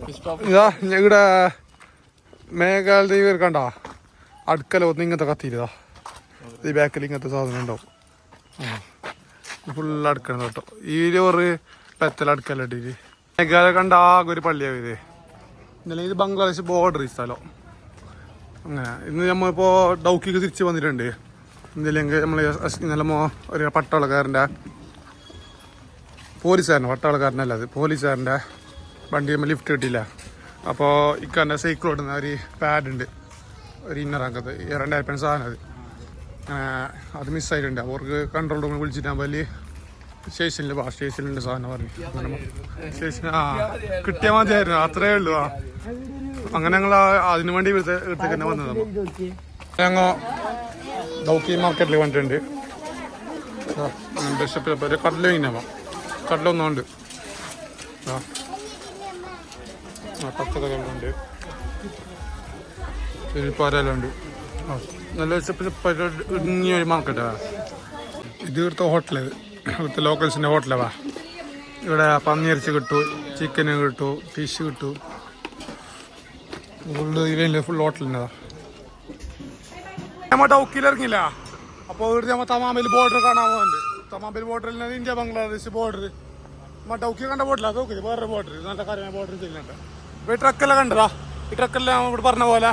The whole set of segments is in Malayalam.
ഇതാ ഇവിടെ മേഘാലയ കണ്ട അടുക്കല ഒന്ന് ഇങ്ങനത്തെ കത്തിയില്ലതാ ഈ ബാക്കിൽ ഇങ്ങനത്തെ സാധനം ഉണ്ടാവും ഫുള്ള് അടുക്കണം കേട്ടോ ഈ ഒരു പെത്തൽ അടുക്കല ഇട്ടിട്ട് മേഘാലയ കണ്ട ആകെ ഒരു പള്ളിയാവും ഇത് ഇന്നലെ ഇത് ബംഗ്ലാദേശ് ബോർഡർ ഈ സ്ഥലം അങ്ങനെ ഇന്ന് നമ്മളിപ്പോൾ ഡൗക്കിക്ക് തിരിച്ച് വന്നിട്ടുണ്ട് ഇന്നില്ലെങ്കിൽ നമ്മൾ ഇന്നലെ ഒരു പട്ടാളക്കാരൻ്റെ പട്ടാളക്കാരനല്ല അത് പോലീസുകാരൻ്റെ വണ്ടി നമ്മൾ ലിഫ്റ്റ് കിട്ടിയില്ല അപ്പോൾ ഇക്കാൻ്റെ സൈക്കിൾ ഓടുന്ന ഒരു പാഡ് ഉണ്ട് ഒരു ഇന്നറാക്കത്ത് 2000 സാധനം അത് മിസ്സായിട്ടുണ്ട് അവർക്ക് കൺട്രോൾ റൂമിൽ വിളിച്ചിട്ടാകുമ്പോൾ വലിയ സ്റ്റേഷനിലുണ്ട് സാധനം പറഞ്ഞു സ്റ്റേഷൻ കിട്ടിയാൽ മതിയായിരുന്നു അത്രയേ ഉള്ളൂ അങ്ങനെ ഞങ്ങൾ അതിനു വേണ്ടി ഇവിടുത്തേക്ക് തന്നെ വന്നത് ഞങ്ങൾ ഡൗക്കി മാർക്കറ്റിൽ വന്നിട്ടുണ്ട് ഒരു കടലൊന്നുണ്ട് പച്ചക്കറികളുണ്ട് പാരലുണ്ട് നല്ല ഇടുങ്ങിയ ഒരു മാർക്കറ്റാ ഇത് ഇവിടുത്തെ ഹോട്ടൽ ഇവിടുത്തെ ലോക്കൽസിൻ്റെ ഹോട്ടലാ ഇവിടെ പന്നിയിറച്ചി കിട്ടും ചിക്കന് കിട്ടും ഫിഷ് കിട്ടും ഫുൾ ഹോട്ടലിൻ്റെതാ നമ്മൾ ഡൗക്കിയിൽ ഇറങ്ങില്ല അപ്പോൾ ഇവിടെ നമ്മൾ തമാമിൽ ബോർഡർ കാണാൻ പോകുന്നുണ്ട് തമാമിൽ ബോർഡറിൽ ഇന്ത്യ ബംഗ്ലാദേശ് ബോർഡർ നമ്മൾ ഡൗക്കി കണ്ട ബോർഡറില്ല അത് നോക്കി വേറെ ബോർഡർ നല്ല കാര്യമായ ബോർഡർ ചെയ്യുന്നുണ്ട് ഇപ്പോൾ ഈ ട്രക്കെല്ലാം കണ്ടതാ ഈ ട്രക്കെല്ലാം ഇവിടെ പറഞ്ഞ പോലെ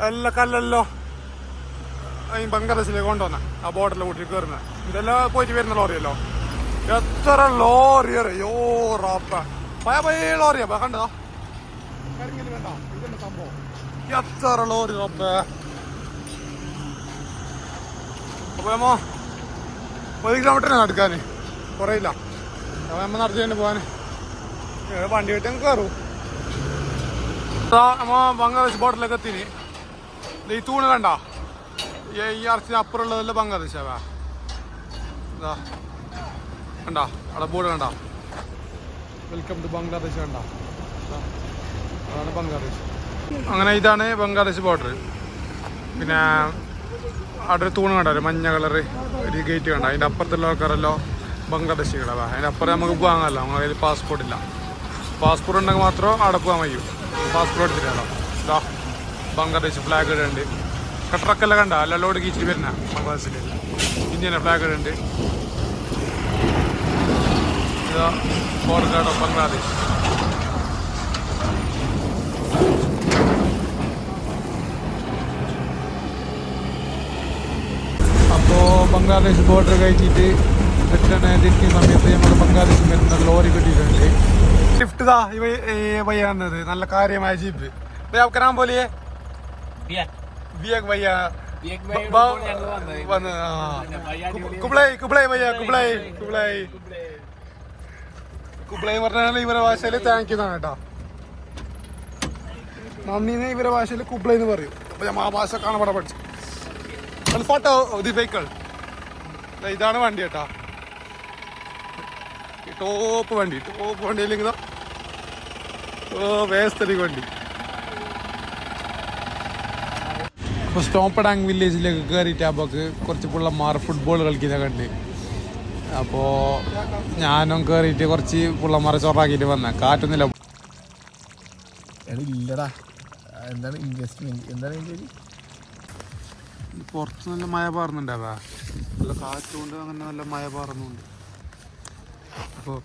എല്ലാ കല്ലെല്ലോ ഈ ബംഗ്ലാദേശിലേക്ക് കൊണ്ടുവന്ന ആ ബോർഡറിലെ കൂട്ടി കയറുന്നത് ഇതെല്ലാം പോയിട്ട് വരുന്ന ലോറിയല്ലോ എത്ര ലോറി അറിയോ റാപ്പ പയ ലോറിയാ കണ്ടതാ കരിങ്ങിൽ വേണ്ട ഇതെന്നെ സംഭവം എത്ര ലോറി റബ്ബേ അപ്പോൾ നമ്മ 1 കിലോമീറ്ററിന് നടക്കാൻ കുറേ ഇല്ല അപ്പോൾ നമ്മൾ നടത്തി തന്നെ പോകാൻ വണ്ടി കിട്ടി കയറും നമ്മ ബംഗ്ലാദേശ് ബോർഡറിലേക്ക് എത്തിന് ഈ തൂണ് കണ്ട ഈ അർച്ചിന് അപ്പുറമുള്ളതല്ല ബംഗ്ലാദേശാ ഇതാ കണ്ട അവിടെ ബോർഡ് കണ്ട വെൽക്കം ടു ബംഗ്ലാദേശ് കണ്ട അതാണ് ബംഗ്ലാദേശ് അങ്ങനെ ഇതാണ് ബംഗ്ലാദേശ് ബോർഡർ പിന്നെ അവിടെ ഒരു തൂണ് കണ്ടോ മഞ്ഞ കളറ് ഒരു ഗേറ്റ് കണ്ട അതിൻ്റെ അപ്പുറത്തുള്ള ആൾക്കാരല്ലോ ബംഗ്ലാദേശികളാ അതിൻ്റെ അപ്പുറം നമുക്ക് പോകാനല്ല നമ്മുടെ കയ്യിൽ പാസ്പോർട്ട് ഇല്ല പാസ്പോർട്ട് ഉണ്ടെങ്കിൽ മാത്രം അവിടെ പോകാൻ കഴിയും പാസ്പോർട്ട് എടുത്തിട്ടാണോ ഇതാ ബംഗ്ലാദേശ് ഫ്ലാഗ് ഇടുന്നുണ്ട് ട്രക്കെല്ലാം കണ്ട അല്ല ലോഡ് കീച്ചിട്ട് വരുന്ന ബംഗ്ലാദേശിൽ ഇന്ത്യൻ്റെ ഫ്ലാഗ് ഇടുന്നുണ്ട് ഇതാ ബോർഡർ ഗാർഡ് ഓഫ് ബംഗ്ലാദേശ് അപ്പോൾ ബംഗ്ലാദേശ് ബോർഡർ കഴിച്ചിട്ട് റിട്ടേൺ തിരിക്കുന്ന സമയത്ത് നമ്മൾ ബംഗ്ലാദേശിൽ വരുന്ന ലോറി കിട്ടിയിട്ടുണ്ട് ലിഫ്റ്റ് ഇതാ വയ്യാന്നത് നല്ല കാര്യമായ ജീപ്പ് നാം പോലെയേ भैया കുബ്ലൈ പറഞ്ഞാൽ ഇവരെ ഭാഷയിൽ താങ്ക് യു എന്നാണ് കേട്ടോ നന്ദിന്ന് ഇവരെ ഭാഷയിൽ കുബ്ലൈ എന്ന് പറയും അപ്പൊ ഞാൻ ആ ഭാഷ കാണപ്പെടെ പഠിച്ചു ഫോട്ടോ ദി വെഹിക്കിൾ ഇതാണ് വണ്ടി കേട്ടോ ടോപ്പ് വണ്ടിയില്ലെങ്കിൽ വേസ്തരിക വണ്ടി ഇപ്പോൾ സ്റ്റോംപഡാങ് വില്ലേജിലേക്ക് കയറിയിട്ട് അപ്പോൾ കുറച്ച് പിള്ളമാർ ഫുട്ബോൾ കളിക്കുന്ന കണ്ട് അപ്പോൾ ഞാനും കയറിയിട്ട് കുറച്ച് പിള്ളമാരെ ചൊറാക്കിയിട്ട് വന്ന കാറ്റൊന്നുമില്ല ഇല്ലടാ എന്താണ് ഇൻവെസ്റ്റ്മെന്റ് എന്താണ് പുറത്ത് നല്ല മഴ പാറുന്നുണ്ടാവാ നല്ല കാറ്റുകൊണ്ട് അങ്ങനെ നല്ല മഴ പാറുന്നുണ്ട് അപ്പോൾ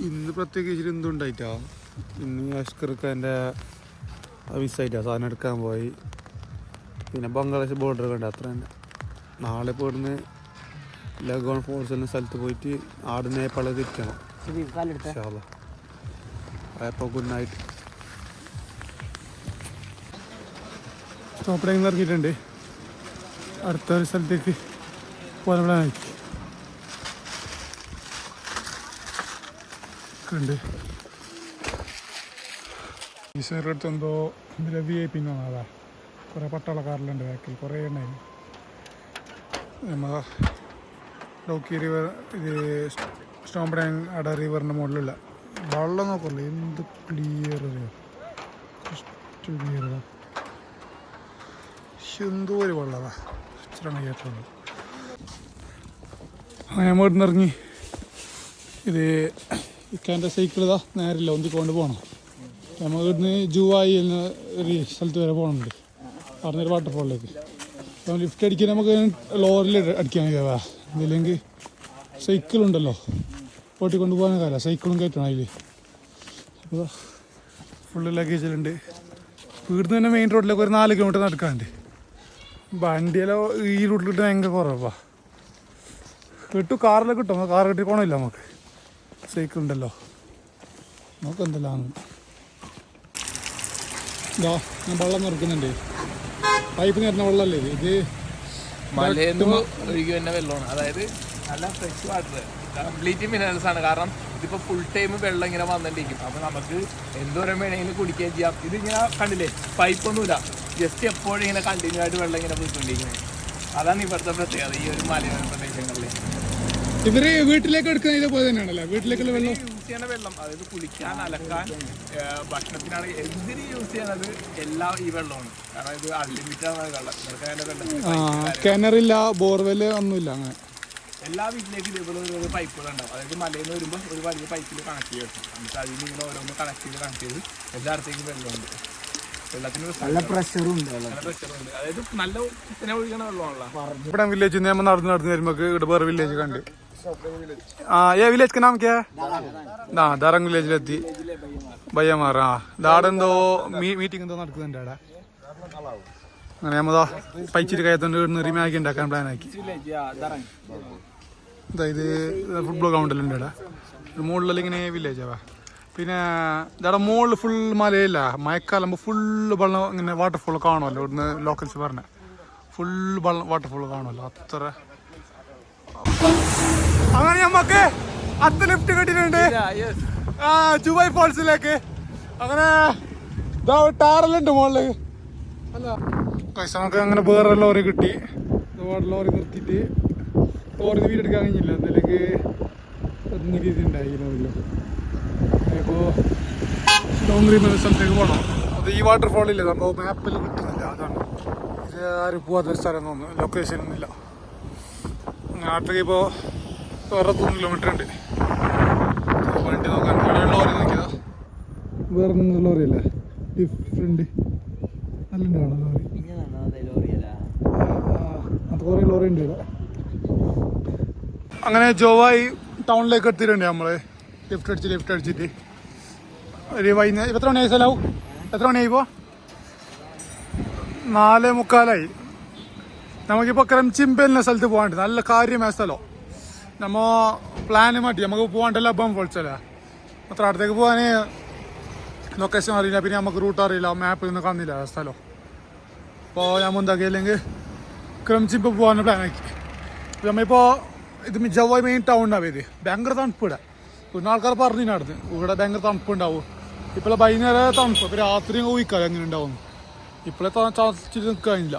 ഇന്ന് പ്രത്യേകിച്ച് എന്തുണ്ടായിട്ടാ ഇന്ന് അഷ്കർക്ക് എൻ്റെ വിസായിട്ടാ സാധനം എടുക്കാൻ പോയി പിന്നെ ബംഗ്ലാദേശ് ബോർഡർ കണ്ട അത്ര തന്നെ നാളെ ഇപ്പോൾ ഇവിടുന്ന് ലഗോൺ ഫോൾസ് എന്ന സ്ഥലത്ത് പോയിട്ട് ആട് നേപ്പാളിൽ തിരിക്കണം അപ്പോൾ ഗുഡ് നൈറ്റ് സ്റ്റോപ്പിലേക്ക് ഇറങ്ങിയിട്ടുണ്ട് അടുത്തൊരു സ്ഥലത്തേക്ക് പോകാൻ കണ്ട് ഈശ്വരുടെ അടുത്ത് എന്തോ ഇതിലെ VIP അതാ കുറേ പട്ടാളക്കാരിലുണ്ട് ബാക്കിൽ കുറേ ഉണ്ടായിരുന്നു നമ്മളെ ഡൗക്കി റിവർ ഇത് സ്റ്റോംപഡാങ് അവിടെ റിവറിൻ്റെ മുകളിലുള്ള വെള്ളം നോക്കുമല്ലോ എന്ത് ക്ലിയർ അറിയാം ക്ലിയറാ എന്തോ ഒരു വെള്ളതാ ഇച്ചിരി കയറ്റുള്ളൂ അങ്ങനെ നമ്മൾ ഇവിടുന്ന് ഇറങ്ങി ഇത് ഇക്കാൻ്റെ സൈക്കിൾ ഇതാ നേരില്ല ഒന്നിക്കൊണ്ട് പോകണം നമ്മൾ ഇവിടുന്ന് ജൂവായി ഒരു സ്ഥലത്ത് വരെ പോകുന്നുണ്ട്, പറഞ്ഞൊരു വാട്ടർഫോളിലേക്ക്. അപ്പോൾ ലിഫ്റ്റ് അടിക്കാൻ നമുക്ക് ലോറിൽ അടിക്കാൻ കഴിയാ, ഇതില്ലെങ്കിൽ സൈക്കിളുണ്ടല്ലോ ഓട്ടിക്കൊണ്ട് പോകാൻ കാല, സൈക്കിളും കയറ്റണം അതിൽ. അപ്പോൾ ഫുള്ള് ലഗേജിലുണ്ട്. വീട്ടിൽ തന്നെ മെയിൻ റോഡിലേക്ക് ഒരു 4 കിലോമീറ്റർ നടക്കാനുണ്ട്. വണ്ടിയെല്ലാം ഈ റൂട്ടിലിട്ട് ഭയങ്കര കുറവാ. കിട്ടും, കാറിലൊക്കെ കിട്ടും, കാർ കിട്ടി പോകണമില്ല നമുക്ക്, സൈക്കിൾ ഉണ്ടല്ലോ. നമുക്ക് എന്തെല്ലാം ഇതാ ഞാൻ വെള്ളം നിറക്കുന്നുണ്ട്, പൈപ്പ് നിറഞ്ഞ വെള്ളമല്ലേ ഇത്. മലയെന്ന് ഒഴുകി തന്നെ വെള്ളമാണ്, അതായത് നല്ല ഫ്രഷ് വാട്ടർ, കംപ്ലീറ്റ് മിനറൽസ് ആണ്. കാരണം ഇതിപ്പോൾ ഫുൾ ടൈം വെള്ളം ഇങ്ങനെ വന്നിട്ടിരിക്കും. അപ്പോൾ നമുക്ക് എന്തോരം വേണമെങ്കിലും കുടിക്കുകയും ചെയ്യാം. ഇതിങ്ങനെ കണ്ടില്ലേ, പൈപ്പൊന്നുമില്ല, ജസ്റ്റ് എപ്പോഴും ഇങ്ങനെ കണ്ടിന്യൂ ആയിട്ട് വെള്ളം ഇങ്ങനെ പോയിക്കൊണ്ടിരിക്കുന്നത്. അതാണ് ഇവിടുത്തെ പ്രത്യേകത ഈ ഒരു മലയോര പ്രദേശങ്ങളിൽ. ഇവര് വീട്ടിലേക്ക് എടുക്കുന്ന ഇതേപോലെ തന്നെയാണല്ലോ, വീട്ടിലേക്കുള്ള വെള്ളം യൂസ് ചെയ്യുന്ന വെള്ളം, അതായത് കുളിക്കാൻ, അലക്കാൻ, ഭക്ഷണത്തിനാണ് എന്തിന് യൂസ് ചെയ്യുന്നത് എല്ലാം ഈ വെള്ളമാണ്. കാരണം ഇത് അൺലിമിറ്റഡ് ആണ് വെള്ളം. ഇവർക്ക് കിണറില്ല, ബോർവെല് ഒന്നുമില്ല, അങ്ങനെ എല്ലാ വീട്ടിലേക്കും ഇതേപോലെ ഓരോ പൈപ്പുകളുണ്ടാവും. അതായത് മലയിൽ നിന്ന് വരുമ്പോൾ ഒരു വലിയ പൈപ്പിൽ കണക്ട് ചെയ്യും. എന്നിട്ട് അതിൽ നിന്ന് ഓരോന്ന് കണക്ട് ചെയ്ത് എല്ലായിടത്തേക്കും വെള്ളമുണ്ട്. വെള്ളത്തിന് നല്ല പ്രഷറും ഉണ്ട്, അതായത് നല്ല കുത്തിനെ ഒഴുകണ വെള്ളമാണല്ലോ. ഇവിടെ വില്ലേജ് നമ്മൾ നടന്ന് വരുമ്പോൾ ഇവിടെ വേറെ വില്ലേജ് കണ്ട്. വില്ലേജ് का नाम क्या है? ദാറങ് വില്ലേജിലെത്തി, ബയ്യമാർ. ഇതാടെന്തോ മീറ്റിംഗ് എന്തോ നടക്കുന്നുണ്ട് അവിടെ. അങ്ങനെ നമ്മതാ പൈച്ചിട്ട് കയത്തോണ്ട് ഇവിടുന്ന് റിമാക്കി ഉണ്ടാക്കാൻ പ്ലാനാക്കി. ഇത് ഫുട്ബോൾ ഗ്രൗണ്ടിലുണ്ട് ഇവിടെ, മുകളിലെല്ലാം ഇങ്ങനെ വില്ലേജാവാ. പിന്നെ ഇതാടെ മുകളിൽ ഫുൾ മലയില്ല, മഴക്കാലാകുമ്പോൾ ഫുള്ള് വെള്ളം ഇങ്ങനെ വാട്ടർഫോൾ കാണുമല്ലോ. ഇവിടുന്ന് ലോക്കൽസ് പറഞ്ഞ ഫുള്ള് വാട്ടർഫോൾ കാണുമല്ലോ, അത്ര. അങ്ങനെ നമുക്ക് 10 ലിഫ്റ്റ് കിട്ടിയിട്ടുണ്ട് ജുബൈ ഫോൾസിലേക്ക്. അങ്ങനെ ടാറലുണ്ട് മുകളില്. അല്ല പൈസ നമുക്ക് അങ്ങനെ വേറെ ലോറി കിട്ടി. ലോറി നിർത്തിയിട്ട് ലോറി വീടെടുക്കാൻ കഴിഞ്ഞില്ല, അതിലേക്ക് രീതി ഉണ്ടായി ലോറിയിലൊക്കെ. ഇപ്പോൾ ലോങ് സ്ഥലത്തേക്ക് പോകണം. അത് ഈ വാട്ടർഫോളില്ലേ, നമ്മൾ മാപ്പിൽ കിട്ടുന്നില്ല, അതാണ്. ഇത് ആരും പോകാത്തൊരു സ്ഥലം തോന്നുന്നു, ലൊക്കേഷൻ ഒന്നുമില്ല. നാട്ടിലേക്ക് ഇപ്പോൾ വേറെ 3 കിലോമീറ്റർ ഉണ്ട്. വണ്ടി നോക്കാൻ ലോറി നോക്കിയതാ, വേറെ ലോറി അല്ലേ, ഡിഫറെന്റ് നല്ലുണ്ടാണോ ലോറി, അത് കുറേ ലോറി ഉണ്ട് ഇവിടെ. അങ്ങനെ ജോവായി ടൗണിലേക്ക് എത്തിയിട്ടുണ്ട് നമ്മള്. ലിഫ്റ്റ് അടിച്ചിട്ട് ഒരു വൈകുന്നേരം എത്ര മണിയായി സ്ഥലമാവും? എത്ര മണിയായി ഇപ്പോൾ? 4:45. നമുക്കിപ്പോൾ ക്രംചിംപ എന്ന സ്ഥലത്ത് പോകാണ്ട്, നല്ല കാര്യമായ സ്ഥലം. നമ്മ പ്ലാന് മാറ്റി, നമുക്ക് പോകാണ്ടല്ല അപ്പം പൊളിച്ചല്ലേ. അത്ര അടുത്തേക്ക് പോകാൻ ലൊക്കേഷൻ അറിയില്ല, പിന്നെ നമുക്ക് റൂട്ട് അറിയില്ല, മാപ്പിൽ നിന്ന് കാണുന്നില്ല സ്ഥലം. അപ്പോൾ നമ്മൾ എന്താക്കിയില്ലെങ്കിൽ ക്രംചിംപ പോകാൻ പ്ലാനാക്കി. നമ്മളിപ്പോൾ ഇത് ജവായ് മെയിൻ ടൗണിനാണ് പേര്. ഭയങ്കര തണുപ്പ് ഇവിടെ. പിന്നെ ആൾക്കാർ പറഞ്ഞിരുന്നു ഇവിടെ ഭയങ്കര തണുപ്പ് ഉണ്ടാവും. ഇപ്പോൾ വൈകുന്നേരം തണുപ്പ്, ഇപ്പോൾ രാത്രി ഊഹിക്കാതെ എങ്ങനെ ഉണ്ടാവും. ഇപ്പോഴേ ചാച്ചിട്ട് നിൽക്കാനില്ല.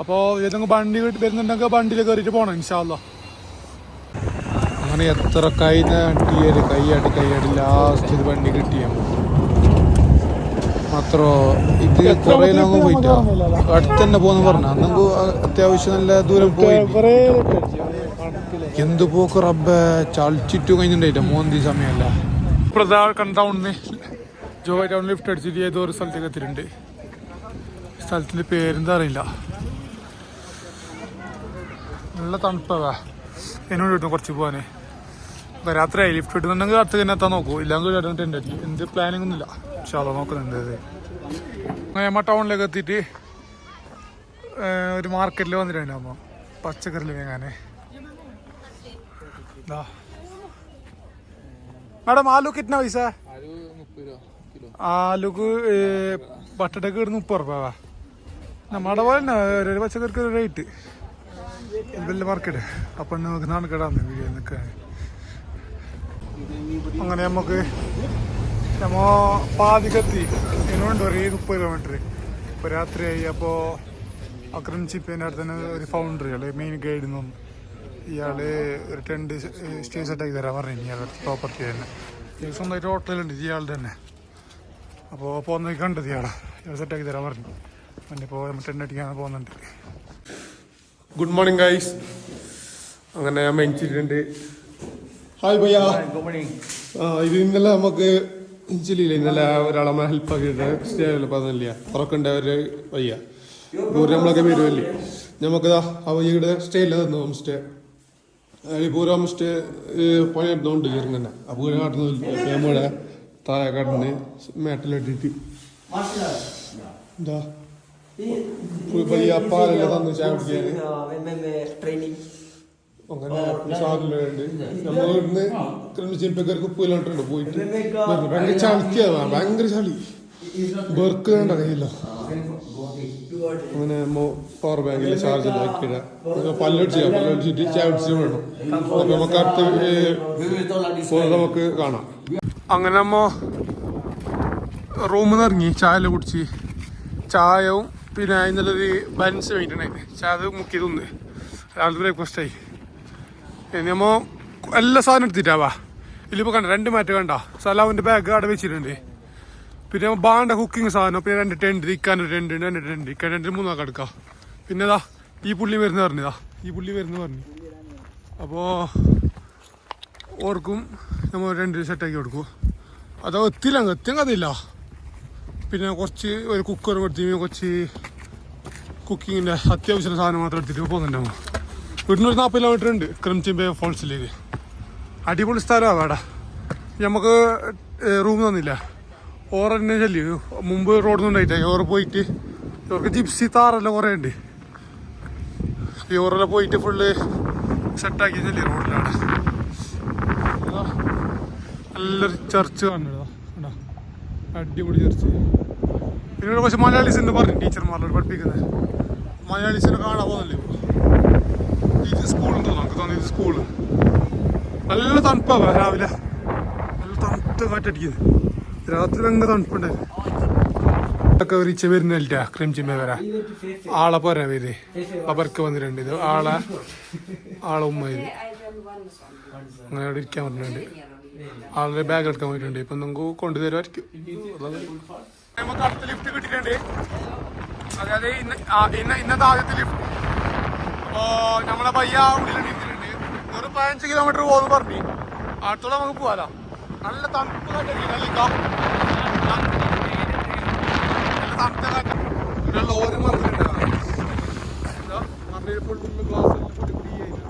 അപ്പോൾ ഏതെങ്കിലും വണ്ടി വരുന്നുണ്ടെങ്കിൽ വണ്ടിയിൽ കയറിയിട്ട് പോകണം ഇൻഷാ അല്ലാഹ്. അങ്ങനെ എത്ര കൈയാടി ലാസ്റ്റ് ഇത് വണ്ടി കിട്ടിയ മാത്രോ. ഇത് കുറേ ലോങ് പോയിട്ടാ, അടുത്ത് തന്നെ പോകുന്ന പറഞ്ഞ നമുക്ക് അത്യാവശ്യം നല്ല ദൂരം പോയി. എന്ത് പോക്ക് റബ്ബെ, ചളിച്ചിട്ട് കഴിഞ്ഞിട്ടുണ്ടായിട്ട മോന്തി സമയമല്ല. ഇപ്പോഴത്തെ ടൗണിന് ജോവായി ടൗണിൽ ലിഫ്റ്റ് അടിച്ചിട്ട് ഏതോ ഒരു സ്ഥലത്തേക്ക് എത്തിയിട്ടുണ്ട്. സ്ഥലത്തിൻ്റെ പേരെന്താ അറിയില്ല. നല്ല തണുപ്പാ, എന്നോട് കിട്ടും കുറച്ച് പോകാൻ. അപ്പോൾ രാത്രിയായി, ലിഫ്റ്റ് കിട്ടുന്നുണ്ടെങ്കിൽ അടുത്ത് തന്നെ എത്താൻ നോക്കൂ, ഇല്ലെങ്കിൽ ടെൻ്റ് അടിക്കും. എന്ത് പ്ലാനിങ് ഒന്നുമില്ല, പക്ഷേ അതോ നോക്കുന്നുണ്ട്. അങ്ങനെ നമ്മൾ ടൗണിലേക്ക് എത്തിയിട്ട് ഒരു മാർക്കറ്റിൽ വന്നിട്ടുണ്ട്. അപ്പോൾ പച്ചക്കറിയിൽ വാങ്ങാൻ. मैडम आलू कितना पैसा है? आलू को പട്ടടക്ക് ഒരു 30 രൂപ. നമ്മുടെ പോലെ തന്നെ ഒരു പച്ചക്കറിക്ക് ഒരു റേറ്റ്. വലിയ മാർക്കറ്റ്. അപ്പം നമുക്ക് നാണക്കേടാന്ന് വീഡിയോ നിൽക്കാൻ. അങ്ങനെ നമുക്ക് നമ്മ പാതിക്കെത്തി. എന്നോണ്ട് ഒരു 30 കിലോമീറ്റർ. ഇപ്പോൾ രാത്രിയായി. അപ്പോൾ അക്രം ചിപ്പേൻ്റെ അടുത്ത് തന്നെ ഒരു ഫൗണ്ടറി, അല്ലെ മെയിൻ ഗൈഡിൽ നിന്നും ഇയാള് ഒരു ടെൻറ്റ് സ്റ്റേ സെറ്റാക്കി തരാൻ പറഞ്ഞു. ഇയാളുടെ പ്രോപ്പർട്ടി തന്നെ സ്വന്തമായിട്ട് ഹോട്ടലുണ്ട് ഇയാളുടെ തന്നെ. അപ്പോൾ പോകുന്ന കണ്ടത് ഇയാൾ സെറ്റാക്കി തരാൻ പറഞ്ഞു. ഇപ്പോൾ ടെൻറ്റ് അടിക്കാൻ പോകുന്നുണ്ട്. Good morning guys. അങ്ങനെ ഞാൻ മെഞ്ചിട്ടുണ്ട്. ഹായ് ഭയ്യ. ഇത് ഇന്നലെ നമുക്ക് ഇഞ്ചിലില്ല ഇന്നലെ ഒരാളെ നമ്മളെ ഹെൽപ്പ് ആക്കിയിട്ട് സ്റ്റേ പറഞ്ഞില്ല തുറക്കണ്ട ഒരു വയ്യ പൂരം നമ്മളൊക്കെ വരുമല്ലേ നമുക്കിതാ ആ വയ്യയുടെ സ്റ്റേ ഇല്ല തന്നു home stay Pooram home stay പണിയെടുത്തോണ്ട് കയറുന്ന ആ പൂരം കാട്ടുന്നില്ല നമ്മുടെ താഴെ കാട്ടിന് മേട്ടിലിട്ടിട്ട് എന്താ വലിയ പാലെല്ലാം തന്നു ചായ കുടിക്കാൻ അങ്ങനെ സാധനങ്ങളുണ്ട് നമ്മൾ ഇവിടുന്ന് ക്രമിച്ചിരിപ്പക്കാർക്ക് ഉപ്പിലോട്ടുണ്ട് പോയിട്ട് ഭയങ്കര ചളിക്കാ ഭയങ്കര ചളി ബർക്ക് വേണ്ട കയ്യില്ല അങ്ങനെ പവർ ബാങ്കിൽ ചാർജ് ആക്കിയിട പല്ലടിച്ചിട്ട് ചായ കുടിച്ചിട്ട് വേണം അപ്പൊ നമുക്ക് അടുത്ത് നമുക്ക് കാണാം. അങ്ങനെ നമ്മ റൂമിൽ നിന്ന് ഇറങ്ങി ചായ കുടിച്ച് ചായവും പിന്നെ ഇന്നലൊരു ബൻസ് വേണ്ടിയിട്ടുണ്ടായിരുന്നു ചായ അത് മുക്കി തിന്ന് രാവിലെ ബ്രേക്ക്ഫാസ്റ്റായി. ഇനി നമ്മ എല്ലാ സാധനം എടുത്തിട്ടാവാ ഇതിലിപ്പോൾ കണ്ട 2 മാറ്റ് കണ്ട സലാവിൻ്റെ ബാഗ് അവിടെ വെച്ചിട്ടുണ്ട്. പിന്നെ ബാണ്ട കുക്കിംഗ് സാധനം പിന്നെ 2 ടെൻറ്റ് ഇക്കാനൊരു 2 ടെൻറ്റ് ഇക്കാൻ 2 3 എടുക്കാം. പിന്നെ ഇതാ ഈ പുള്ളി വരുന്ന പറഞ്ഞതാ ഈ പുള്ളി വരുന്ന പറഞ്ഞു അപ്പോൾ ഓർക്കും നമ്മൾ 2 സെറ്റാക്കി കൊടുക്കും. അതോ എത്തിയും കഥയില്ല. പിന്നെ കുറച്ച് ഒരു കുക്കർ കൊടുത്തി കുറച്ച് കുക്കിങ്ങിൻ്റെ അത്യാവശ്യം സാധനം മാത്രം എടുത്തിട്ട് പോകുന്നുണ്ടാവും. ഇവിടുന്ന് ഒരു 40 കിലോമീറ്റർ ഉണ്ട് ക്രംചിംബെ ഫോൾസിലേക്ക്. അടിപൊളി സ്ഥലമാണ് അവിടെ. നമുക്ക് റൂം തന്നില്ല ഓറന്നെ ചെല്ലി മുമ്പ് റോഡൊന്നും ഉണ്ടായിട്ടായി ഓറ് പോയിട്ട് ഇവർക്ക് ജിപ്സി താറെല്ലാം കുറേ ഉണ്ട്. ഓറെല്ലാം പോയിട്ട് ഫുള്ള് സെറ്റാക്കി ചെല്ലി റോഡിലാണ്. നല്ലൊരു ചർച്ച് കാണുന്നതാ അടിപൊളി ചർച്ച്. പിന്നെ ഇവിടെ കുറച്ച് മലയാളീസിൻ്റെ പറഞ്ഞു ടീച്ചർമാരോട് പഠിപ്പിക്കുന്നത് മലയാളീസിനെ കാണാൻ പോകുന്നില്ലേ. ഇത് സ്കൂളുണ്ട് നമുക്ക് തോന്നി ഇത് സ്കൂള്. നല്ല തണുപ്പാണ് രാവിലെ നല്ല തണുത്ത കാറ്റടിക്കുന്നത്. രാത്രി ഭയങ്കര തണുപ്പുണ്ടായിരുന്നു. ഒക്കെ റിച്ച് വരുന്നില്ല ക്രിംചിമ്മ വരാ ആളെ പോരാ പേര് അവർക്ക് വന്നിട്ടുണ്ട്. ഇത് ആളെ ഉമ്മ ഇത് അങ്ങനെ അവിടെ ഇരിക്കാൻ പറഞ്ഞിട്ടുണ്ട്. ആളുടെ ബാഗ് എടുക്കാൻ പോയിട്ടുണ്ട്. ഇപ്പം നമുക്ക് കൊണ്ടുതരുമായിരിക്കും. നമുക്ക് അടുത്ത ലിഫ്റ്റ് കിട്ടിയിട്ടുണ്ട്. അതായത് ഇന്നത്തെ ആദ്യത്തെ ലിഫ്റ്റ്. അപ്പോൾ നമ്മളെ പയ്യ ഉള്ളിലിട്ടിട്ടുണ്ട്. ഒരു 15 കിലോമീറ്റർ പോകുന്നു പറഞ്ഞു. അടുത്തോളം നമുക്ക് പോകാലോ. നല്ല തണുപ്പ് കാറ്റടിക്കും. നല്ല തണുത്ത കാറ്റ്. പിന്നെ ലോറി മറിഞ്ഞിട്ടുണ്ട്. മറിഞ്ഞ ഫുള്ള് ഗ്ലാസ് പൊടി പൊടിയായിട്ട്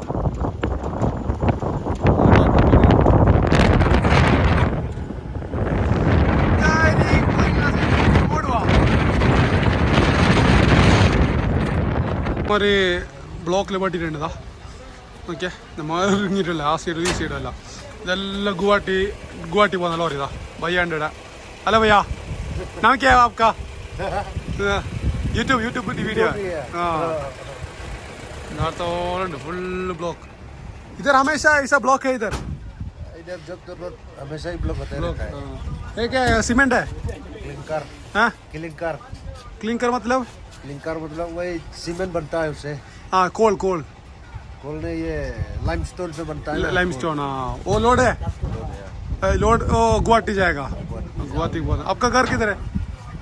ഒരു ബ്ലോക്കിൽ പട്ടിട്ടുണ്ടതാ. ഓക്കെ നമ്മൾ ഇറങ്ങിയിട്ടില്ല. ആ സൈഡ് ഈ സൈഡല്ല. ഇതെല്ലാം ഗുവാഹട്ടി പോകുന്ന ലോറി ഇതാ ഭയ്യാണ്ട് ഇടാ. അല്ല ഭയ്യാ നാം ക്യാ ആപ്കാ യൂട്യൂബ് വീഡിയോ നാളത്തോളുണ്ട് ഫുള്ള് ബ്ലോക്ക്. इधर हमेशा ऐसा ब्लॉक है. इधर जब तो रोड हमेशा ही ब्लॉक होता रहता है. ये क्या है सीमेंट है क्लिंकर. हाँ क्लिंकर मतलब वही सीमेंट बनता है उससे. हाँ कोल ने ये लाइमस्टोन से बनता है. लाइमस्टोन हाँ वो लोड है. लोड वो गुवाहाटी जाएगा. गुवाहाटी बोला. आपका घर किधर है?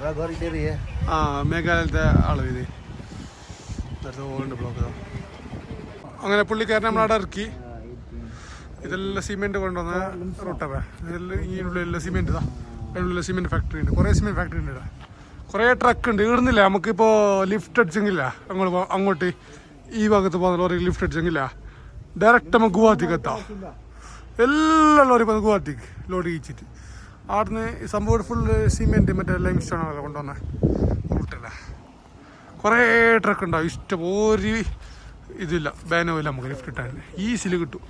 मेरा घर इधर ही है. हाँ മേഘാലയത്തെ ആള് ഇത് ബ്ലോക്ക്. അങ്ങനെ പുള്ളിക്കാരനെ നമ്മളവിടെ ഇറക്കി. ഇതെല്ലാം സിമെന്റ് കൊണ്ടുവന്ന റൂട്ടവേ. ഇതെല്ലാം ഇതിനുള്ളിലെല്ലാം സിമെന്റ് ഇതാ. അതിനുള്ള സിമെന്റ് ഫാക്ടറി ഉണ്ട്. കുറേ സിമെന്റ് ഫാക്ടറി ഉണ്ട് ഇവിടെ. കുറേ ട്രക്ക് ഉണ്ട്. ഇടുന്നില്ല നമുക്കിപ്പോൾ ലിഫ്റ്റ് അടിച്ചെങ്കില്ല അങ്ങോട്ട് ഈ ഭാഗത്ത് പോകുന്ന ലോറി ലിഫ്റ്റ് അടിച്ചെങ്കില്ല ഡയറക്റ്റ് നമുക്ക് ഗുവാഹത്തിക്ക് എത്താം. എല്ലാ ലോറി പോകുന്നത് ഗുവാഹത്തിക്ക് ലോഡ് കഴിച്ചിട്ട് അവിടുന്ന് സംഭവം ഫുള്ള് സിമെന്റ് മറ്റേ ലൈം സ്റ്റോൺ ആണല്ലോ കൊണ്ടുവന്ന റൂട്ടല്ല. കുറേ ട്രക്ക് ഉണ്ടാവും. ഇഷ്ടം ഒരു ഇതില്ല ബാനോ ഇല്ല. നമുക്ക് ലിഫ്റ്റ് ഇട്ടാൽ ഈസിൽ കിട്ടും.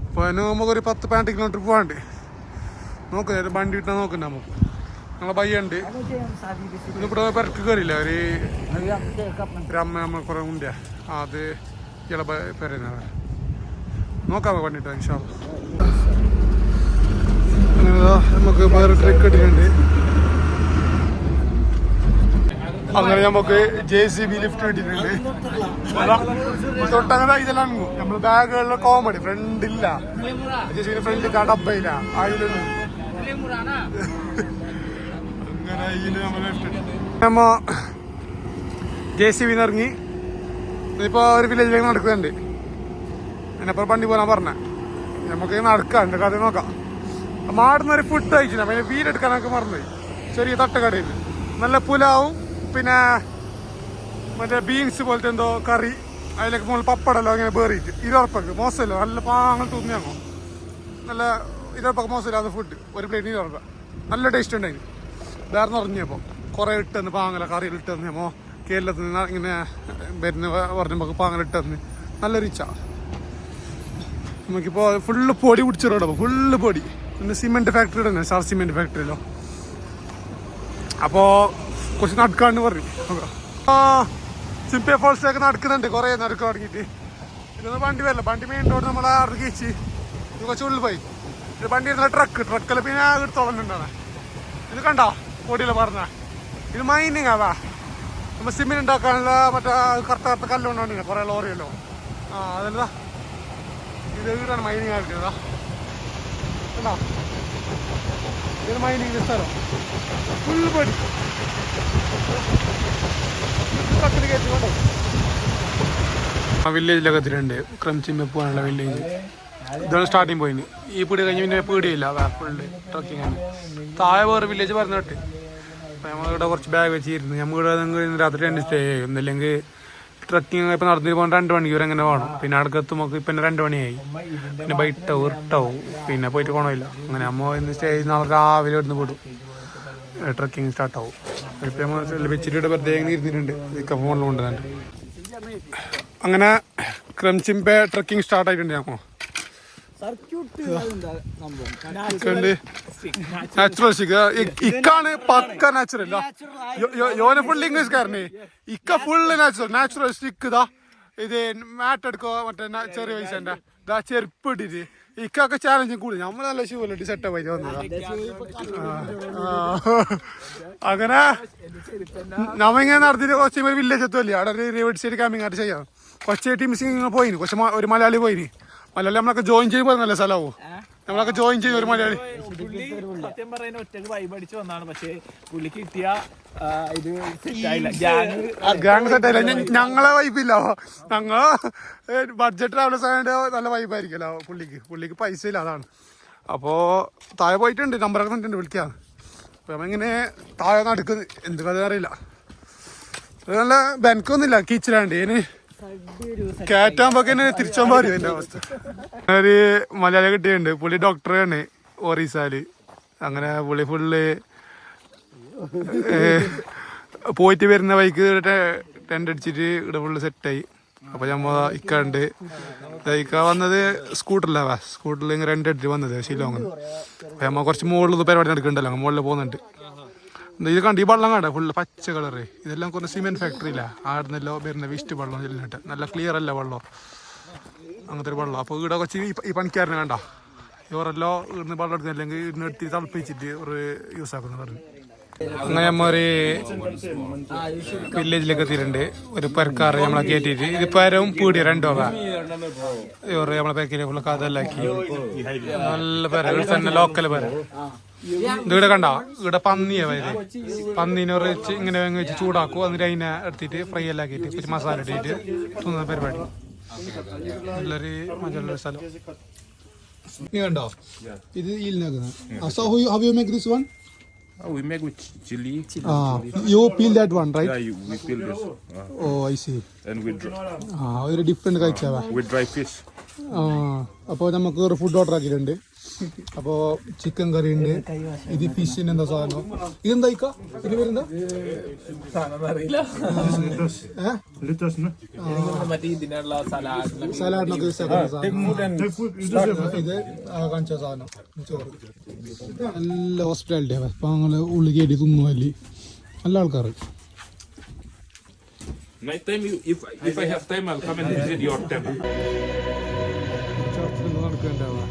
അപ്പോൾ അതിന് നമുക്കൊരു 10-12 കിലോമീറ്റർ പോകാണ്ട് നോക്കുന്നത് വണ്ടി കിട്ടാൻ നോക്കണ്ട. നമുക്ക് ഞങ്ങളെ ബയ്യുണ്ട്. ഇന്നിവിടെ പെരക്ക് കയറിയില്ല. ഒരു അമ്മ നമ്മൾ കുറേ ഉണ്ട്. അത് ഇയാളെ പേരനാ നോക്കാം വണ്ടി ഇട്ടാൽ ഇൻഷാ അല്ലാഹ്. അങ്ങനെ നമുക്ക് വേറെ ട്രക്ക് ഇട്ടിട്ടുണ്ട്. അങ്ങനെ നമുക്ക് JCB ലിഫ്റ്റ് കിട്ടിയിട്ടുണ്ട്. തൊട്ടങ്ങനെ ഇതെല്ലാം നമ്മൾ ബാഗുകളിലെ കോമഡി ഫ്രണ്ടില്ല. JCB ഫ്രണ്ട് ഡബ്ബയില്ല അതിലൊന്നും. അങ്ങനെ ഇതിന് നമ്മൾ നമ്മ JCB ഇറങ്ങി ഇപ്പോൾ ഒരു വില്ലേജിലേക്ക് നടക്കുന്നുണ്ട്. എന്നെപ്പോൾ വണ്ടി പോകാൻ പറഞ്ഞ നമുക്ക് നടക്കാം. എൻ്റെ കഥ നോക്കാം. മാടുന്നൊരു ഫുഡ് കഴിച്ചില്ല, പിന്നെ വീടെടുക്കാനൊക്കെ മറന്നുപോയി. ചെറിയ തട്ടുകടയിൽ നല്ല പുലാവും പിന്നെ മറ്റേ ബീൻസ് പോലത്തെ എന്തോ കറി, അതിലേക്ക് മുകളിൽ പപ്പടമല്ലോ ഇങ്ങനെ വേറിയിട്ട് 20 ഉറുപ്പിക്ക്. മോശമല്ലോ, നല്ല പാങ്ങൾ തോന്നിയാങ്ങോ, നല്ല 20 ഉറുപ്പിക്ക് മോശമില്ലാത്ത ഫുഡ്. ഒരു പ്ലേറ്റ് 20 ഉറുപ്പ, നല്ല ടേസ്റ്റ് ഉണ്ടായിരുന്നു. വേറെ നിറഞ്ഞപ്പോൾ കുറേ ഇട്ടെന്ന് പാങ്ങല കറിയിൽ ഇട്ടെന്ന് മോ കേരളത്തിൽ നിന്ന് ഇങ്ങനെ വരുന്ന പറഞ്ഞപ്പോൾ പാങ്ങൽ ഇട്ടെന്ന് നല്ല റിച്ചാ. നമുക്കിപ്പോൾ ഫുള്ള് പൊടി പിടിച്ച റോഡപ്പോൾ ഫുള്ള് പൊടി. പിന്നെ സിമെൻറ്റ് ഫാക്ടറി തന്നെ, സാർ സിമെൻറ്റ് ഫാക്ടറിയിലോ. അപ്പോൾ കുറച്ച് നടക്കാണ്ട് പറഞ്ഞു. ചിമ്പേ ഫോൾസിലേക്ക് നടക്കുന്നുണ്ട്, കുറേ നടക്കാൻ തുടങ്ങിയിട്ട്. ഇതൊന്നും വണ്ടി വരില്ല, വണ്ടി മെയിൻ റോഡ് നമ്മൾ അവിടെ കഴിച്ച് ഇത് കുറച്ച് ഉള്ളിൽ പോയി. ഇത് വണ്ടി വരുന്ന ട്രക്കിൽ പിന്നെ എടുത്തോളുന്നുണ്ടാണ്. ഇത് കണ്ടോ പൊടിയിൽ പറഞ്ഞ ഇത് മൈനിങ് ആവാ. നമ്മൾ സിമെന്റ് ഉണ്ടാക്കാനുള്ള മറ്റേ കറുത്ത കല്ലുകൊണ്ടാണ് കുറേ ലോറിയല്ലോ. അതല്ല ഇത് വീടാണ് മൈനിങ് ആക്കുന്നത്. കണ്ടോ ഇത് മൈനിങ് സ്ഥലം ഫുള്ള് പൊടി. വില്ലേജിലൊക്കെ എത്തിയിട്ടുണ്ട്, ക്രംചിമ്മ പോകാനുള്ള വില്ലേജ്. ഇതാണ് സ്റ്റാർട്ടിങ് പോയിന്റ്. ഈ പീടി കഴിഞ്ഞ് പിന്നെ പീടിയില്ല, ഫുള്ള് ട്രക്കിങ് ആണ്. താഴെ വേറെ വില്ലേജ് പറഞ്ഞിട്ട് അപ്പം നമ്മളിവിടെ കുറച്ച് ബാഗ് വെച്ചിരുന്നു. നമ്മളിവിടെ രാത്രി 2 സ്റ്റേ ചെയ്യും. ഒന്നില്ലെങ്കിൽ ട്രക്കിങ് ഇപ്പം നടന്നിട്ട് പോകാൻ 2 മണിക്കൂർ അങ്ങനെ വേണം. പിന്നെ അടുക്കത്ത് നമുക്ക് ഇപ്പം 2 മണിയായി, പിന്നെ ബൈറ്റാവും ഇർട്ടാവും, പിന്നെ പോയിട്ട് പോകണമില്ല. അങ്ങനെ അമ്മ ഇന്ന് സ്റ്റേ ചെയ്ത് നാളെ രാവിലെ ഇവിടുന്ന് വിടും, ട്രക്കിങ് സ്റ്റാർട്ടാവും. ഇപ്പം നമ്മൾ വെച്ചിട്ട് വെറുതെ ഇരുന്നിട്ടുണ്ട്, ഇതൊക്കെ ഫോണിൽ കൊണ്ടുവന്നിട്ട്. അങ്ങനെ ക്രംചിമ്പെ ട്രക്കിംഗ് സ്റ്റാർട്ട് ആയിട്ടുണ്ട്. ഞമ്മോ നാച്ചുറൽ സ്റ്റിക്ക് ഇക്കാണ് പക്ക നാച്ചുറൽ. യോന ഫുൾ ഇംഗ്ലീഷ്കാരനെ, ഇക്ക ഫുള്ള് നാച്ചുറൽ സ്റ്റിക്ക്. ഇതാ ഇത് മാറ്റ് എടുക്കോ മറ്റേ ചെറിയ പൈസന്റെ ഇതാ ചെരുപ്പ് ഇട്ടിട്ട് ഇക്കൊക്കെ ചാലഞ്ചും കൂടി. നമ്മൾ നല്ല ഷൂ അല്ലിട്ട് സെറ്റപ്പ് ആയിട്ട് വന്നതാ. അങ്ങനെ നമ്മിങ്ങനെ നടത്തിട്ട് കുറച്ച് വില്ലേജ് എത്തുമല്ലേ, അവിടെ ഒരു റിവേഴ്സ് സൈഡ് ക്യാമ്പിങ് ആയിട്ട് ചെയ്യാം. കുറച്ച് ടീംസ് ഇങ്ങനെ പോയിന്, കുറച്ച് ഒരു മലയാളി പോയിന്. മലയാളി നമ്മളൊക്കെ ജോയിൻ ചെയ്യുമ്പോൾ നല്ല സ്ഥലമാവും, നമ്മളൊക്കെ ജോയിൻ ചെയ്യും. ഒരു മലയാളി സത്യം പറയുന്ന ഒറ്റക്ക് വൈബ് അടിച്ച് വന്നാണ്, പക്ഷേ പുള്ളി കിട്ടിയ ഗ്യാങ് സെറ്റ് ആയില്ല. ഞങ്ങളെ വൈബില്ല, ഞങ്ങള് ബഡ്ജറ്റ് ട്രാവലേഴ്സ് ആയതുകൊണ്ട് നല്ല വൈബായിരിക്കല്ലോ പുള്ളിക്ക് പൈസ ഇല്ല, അതാണ്. അപ്പോൾ താഴെ പോയിട്ടുണ്ട്, നമ്പറൊക്കെ തന്നിട്ടുണ്ട് വിളിക്കാന്ന്. അപ്പം നമ്മളിങ്ങനെ താഴെ നടക്കുന്നത് എന്ത് കഥ അറിയില്ല. നല്ല ബെനക്കൊന്നുമില്ല, കീച്ചിലാണ്ട് ഇതിന് കയറ്റാകുമ്പോഴേക്ക് തിരിച്ചോമ്പോ അറിയും എൻ്റെ അവസ്ഥ. ഒരു മലയാളി കിട്ടിയുണ്ട്, പുള്ളി ഡോക്ടറാണ് ഒറീസയില്. അങ്ങനെ പുള്ളി ഫുള്ള് പോയിട്ട് വരുന്ന വഴിക്ക് ടെൻ്റ് അടിച്ചിട്ട് ഇവിടെ ഫുള്ള് സെറ്റായി. അപ്പോൾ നമ്മൾ ഇക്ക ഉണ്ട്, ഇക്ക വന്നത് സ്കൂട്ടറിൽ ഇങ്ങനെ റെൻ്റ് അടിച്ചിട്ട് വന്നത് ഷിലോങ്. അപ്പോൾ നമ്മൾ കുറച്ച് മുകളിൽ പരിപാടി നടക്കുന്നുണ്ടല്ലോ, മുകളിൽ പോകുന്നുണ്ട്. ഇത് കണ്ട് ഈ വെള്ളം കണ്ട ഫുള്ള് പച്ച കളറ്, ഇതെല്ലാം കുറച്ച് സിമെന്റ് ഫാക്ടറിയില്ല, ആടുന്നല്ലോ വരുന്ന വേസ്റ്റ് വെള്ളം ചെല്ലിട്ട് നല്ല ക്ലിയർ അല്ല വെള്ളം, അങ്ങനത്തെ ഒരു വെള്ളം. അപ്പോൾ ഇവിടെ കുറച്ച് ഈ പണിക്കാരനെ കണ്ട ഇവരെല്ലോ ഇവിടുന്ന് വെള്ളം എടുക്കുന്നില്ലെങ്കിൽ ഇവിടുന്ന് എടുത്ത് തിളപ്പിച്ചിട്ട് ഒരു യൂസ് ആക്കുന്നു പറഞ്ഞു. അങ്ങനെ നമ്മ ഒരു വില്ലേജിലേക്ക് എത്തിയിട്ടുണ്ട്. ഒരു പെരക്കാറ് നമ്മളെ കയറ്റിയിട്ട് ഇത് പരവും പീടിയ 2 രൂപ ഇവർ നമ്മളെ പേക്കിലെ ഫുള്ള് കഥലാക്കി നല്ല പെര തന്നെ ലോക്കൽ പെര. ഇവിടെ കണ്ട ഇവിടെ പന്നിയാ വരെ, പന്നീനെ വെച്ച് ഇങ്ങനെ വെച്ച് ചൂടാക്കും, എന്നിട്ട് അതിനെ എടുത്തിട്ട് ഫ്രൈ എല്ലാം ആക്കിയിട്ട് കുറച്ച് മസാല ഇട്ടിട്ട് തിന്നുന്ന പരിപാടി. നല്ലൊരു മജുള്ള സ്ഥലം. നീ കണ്ടോ ഇത് we make with chili. You peel that one, right? Yeah, we peel this. Oh, I see. And ഒരു ഡിഫറെന്റ് കഴിച്ചാ with dry fish. അപ്പോൾ നമുക്ക് ഒരു ഫുഡ് ഓർഡർ ആക്കിയിട്ടുണ്ട്. അപ്പോൾ ചിക്കൻ കറി ഉണ്ട്, ഇത് ഫിഷിന് എന്താ സാധനം, ഇതെന്താ ഇക്ക ഇത് വരുന്ന സലാഡിനൊക്കെ യൂസ് ആക്കുന്ന സാധനം. ഇത് കാണിച്ച സാധനം ചോറ്. നല്ല ഹോസ്പിറ്റാലിറ്റി അപ്പം ഞങ്ങൾ ഉള്ളിൽ കയറ്റി തിന്നുമല്ലേ, നല്ല ആൾക്കാർ. Night time, if I have time, I'll come and visit your temple. ചർച്ചിൽ നടക്കേണ്ടതാ.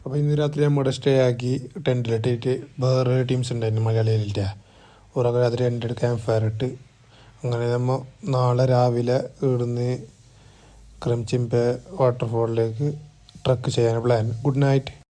അപ്പോൾ ഇന്ന് രാത്രി നമ്മുടെ സ്റ്റേ ആക്കി ടെൻറ്റിലിട്ടിട്ട് വേറെ ടീംസ് ഉണ്ടായിരുന്നു മലയാളിയിലിട്ട ഓരോ രാത്രി ടെൻറ്റ് ക്യാമ്പ് ഫയർ ഇട്ട്. അങ്ങനെ നമ്മൾ നാളെ രാവിലെ ഇവിടുന്ന് ക്രംചിമ്പെ വാട്ടർഫോളിലേക്ക് ട്രക്ക് ചെയ്യാൻ പ്ലാൻ. Good night.